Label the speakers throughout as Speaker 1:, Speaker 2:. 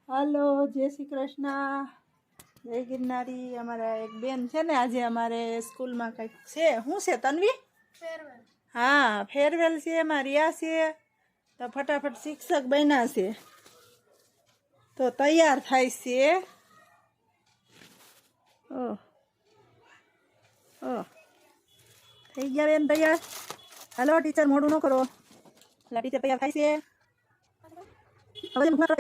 Speaker 1: Hello जय श्री कृष्ण जय गिरनारी। अमारा एक बेन है ने आज अमारे स्कूल में कई है हूँ से तन्वी फेरवेल। हाँ फेरवेल से रिया से तो फटाफट शिक्षक बना से तो तैयार थाय से। ओ ओ थई गया बेन तैयार। हेलो टीचर मोडू न करो। टीचर तैयार थाय से હવે મુખ કરે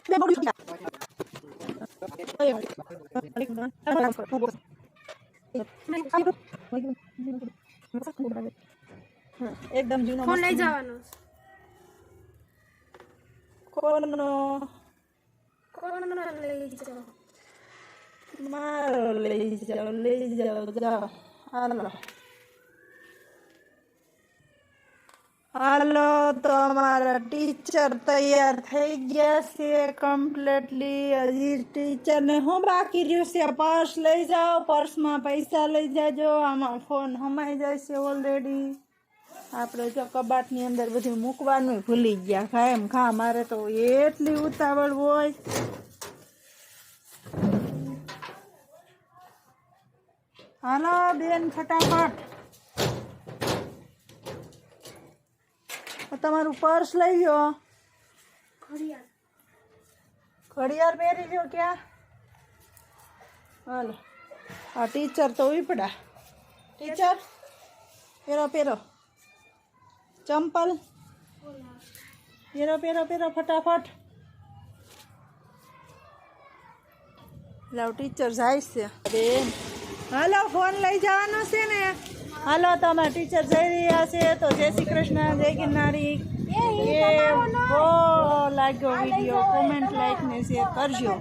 Speaker 1: બે મોડું ગયા એકદમ જૂનો ફોન લઈ જવાનો કોનો લઈ જાઓ મારો લઈ જાઓ જાઓ हेलो हेलो तो हमारा टीचर तैयार थई गया से कम्प्लीटली। हजी टीचर ने हूँ बाकी रह्यु से पर्स लई जाओ पर्स में पैसा लई जाजो आमा फोन हमाई जाए ऑलरेडी आपणे जो कबाटनी अंदर बधुं मूकवानुं भूली गया खाएम खा मारे तो एटली उतावळ होय। हेलो बेन फटाफट तमारू पर्स लई लो घड़ियाल पहरी लो क्या। हेलो हाँ टीचर तो ही पड़ा टीचर पेरो पेरो चंपल पेरो पेरो पेरो फटाफट लाओ टीचर जाए से बेन। हेलो फोन लई जवानो छे ने। हेलो तो अमारा टीचर जई रह्या छे तो जय श्री कृष्ण जय गिरनारी। ये वो लाग्यो वीडियो कमेंट लाइक ने शेयर करजो।